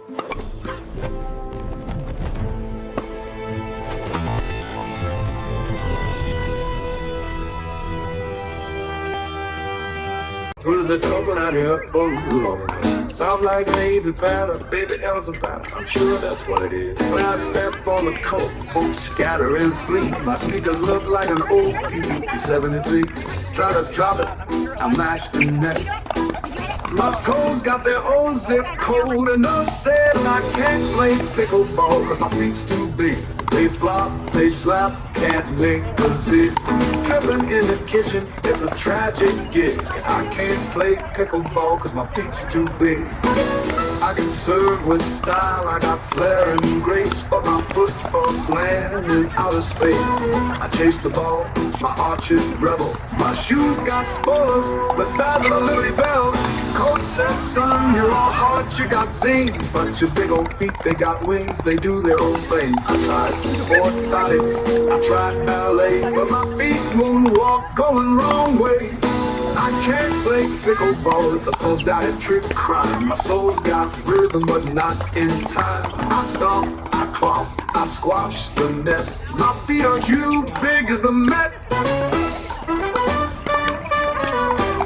Who's the trouble out here? Oh Lord. Sound like baby batter, baby elephant batter. I'm sure that's what it is. When I step on the court, folks scatter and flee. My sneakers look like an old P73. Try to drop it, I mash the net. My toes got their own zip code, and they're said I can't play pickleball cause my feet's too big. They flop, they slap, can't make a zip. Dribbling in the kitchen, it's a tragic gig. I can't play pickleball cause my feet's too big. I can serve with style, I got flair and grace, but my footfall's land in outer space. I chase the ball, my arch is rebel. My shoes got spoilers, the size of a Liberty Bell. Coach said, son, you're all heart, you got zing, but your big old feet, they got wings, they do their own thing. I tried orthotics, I tried ballet, but my feet moonwalk going wrong way. I can't play pickleball, it's a podiatric crime. My soul's got rhythm, but not in time. I stomp, I clomp, I squash the net. My feet are huge, big as the Met.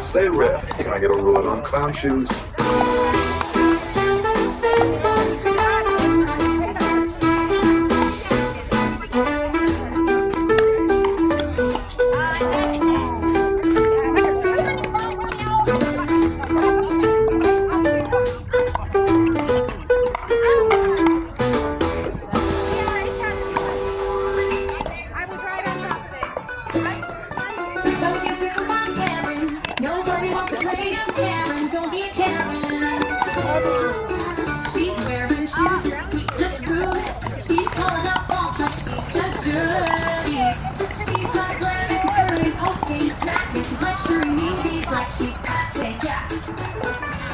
Say ref, can I get a rule on clown shoes? She's wearing shoes that squeak just good. She's calling out false like she's Judge Judy. She's got a grand curly post-game snack, and she's lecturing newbies like she's Patsy Jack.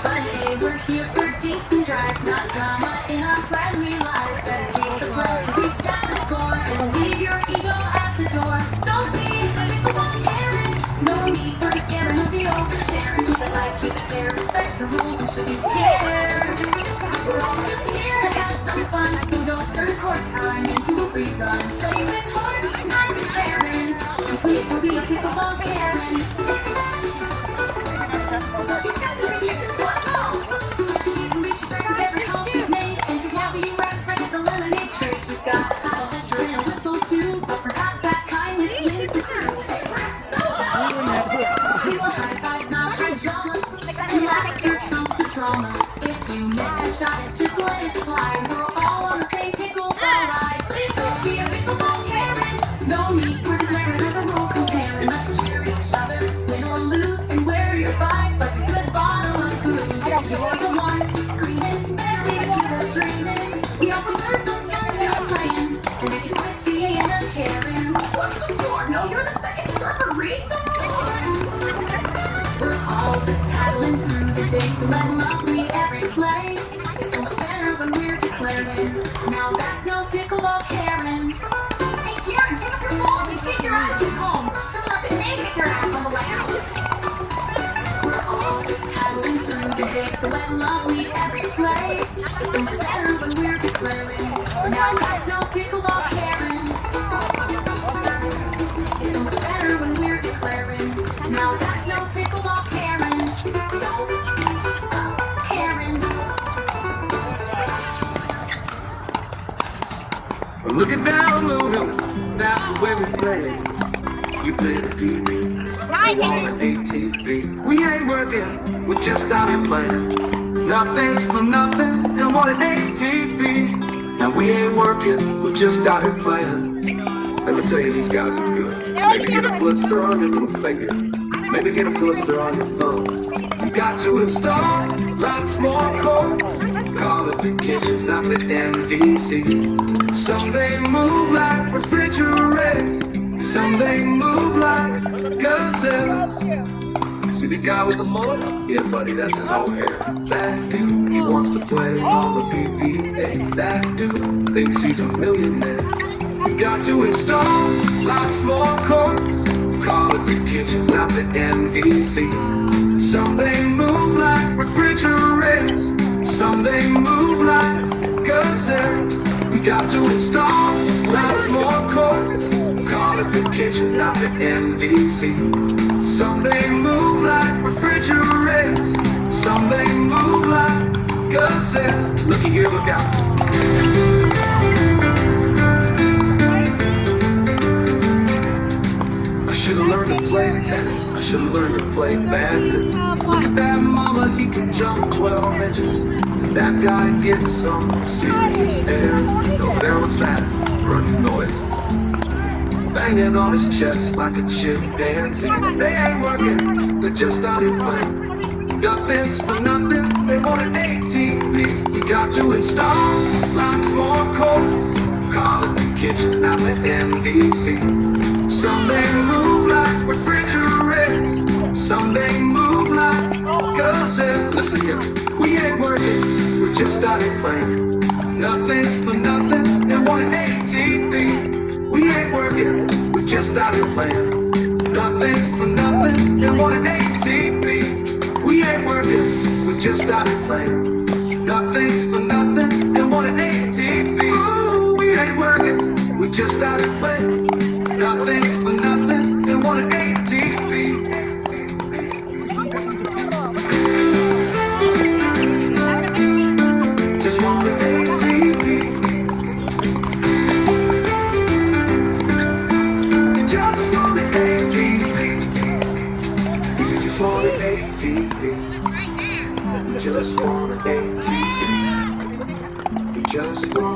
But hey, we're here for dinks and drives, not drama in our friendly lives. Better take a breath, reset the score, and leave your ego at the door. Don't be a pickleball Karen. No need for the scamming or the oversharing. Keep it light, keep it fair, respect the rules, and show you care. We're all just here to have some fun, so don't turn court time into a free run. Play with heart, not despairing, and please don't be a pickleball Karen. She's got to the kitchen football. She's the lead, she's right with every call she's made, and she's happy you rest like it's a lemonade tray. She's got a paddle holster and a whistle too, but forgot that kindness wins the crew. These are high fives, not high drama, and laughter trumps the trauma. If you miss a shot, just let it slide. We're all on the same pickleball ride. Please don't be a pickleball Karen. No need for the glaring or the rule comparing. Let's cheer each other, win or lose, and wear your vibes like a good bottle of booze. If you're the one screaming, better leave it to the dreaming. We all prefer some fun through playing, and if you quit being a Karen, what's the score? No, you're the second server. Read the rules. We're all just paddling through the day, so let love lead every play. It's so much better when we're declaring. Now that's no pickleball Karen. Hey Karen, pick up your balls and take your attitude home. Don't let the name hit your ass on the way out. We're all just paddling through the day, so let love lead every play. It's so much better when we're declaring. Now that's no pickleball Karen. It's so much better when we're declaring. Now that's no pickleball Karen. Don't be a Karen. Looking down the hill, that's the way we play. We play the PB, on the ATV. We ain't working, we're just out here playing. Nothing's for nothing, and what an ATV. Now we ain't working, we're just out here playing. Let me tell you, these guys are good. Maybe get a blister on your little finger. Maybe get a blister on your thumb. You got to install lots more codes. Call it the kitchen, not the NVC. Some they move like refrigerators. Some they move like gazelles. See the guy with the mullet? Yeah, buddy, that's his whole hair. That dude, he wants to play on the PBA. That dude thinks he's a millionaire. You got to install lots more codes. Call it the kitchen, not the NVC. Some they move like refrigerators. Some they move like gazelle. We got to install lots more courts. Call it the kitchen, not the MVC. Some they move like refrigerators. Some they move like gazelle. Looky here, look out. I should've learned to play tennis. I should've learned to play badminton. Look at that mama, he can jump 12 inches. That guy gets some serious air. No, there was that running noise. Banging on his chest like a chimpanzee. They ain't working, they're just out here playing. Nothing's for nothing, they want an ATP. We got to install lots more courts. Call it the kitchen, not the MVC. Some they move like refrigerators. Some they move like gazelle. Listen here, we ain't working, we're just out here playing. Nothing's for nothing, they want an ATP. We ain't working, we're just out here playing. Nothing's for nothing, they want an ATP. We ain't working, we're just out here playing. Nothing's for nothing, they want an ATP. Ooh, we ain't working, we're just out here playing. Nothing's for nothing, they want an ATP. Just want an ATP. Just want an ATP. Just want an ATP. Just want an ATP. Just want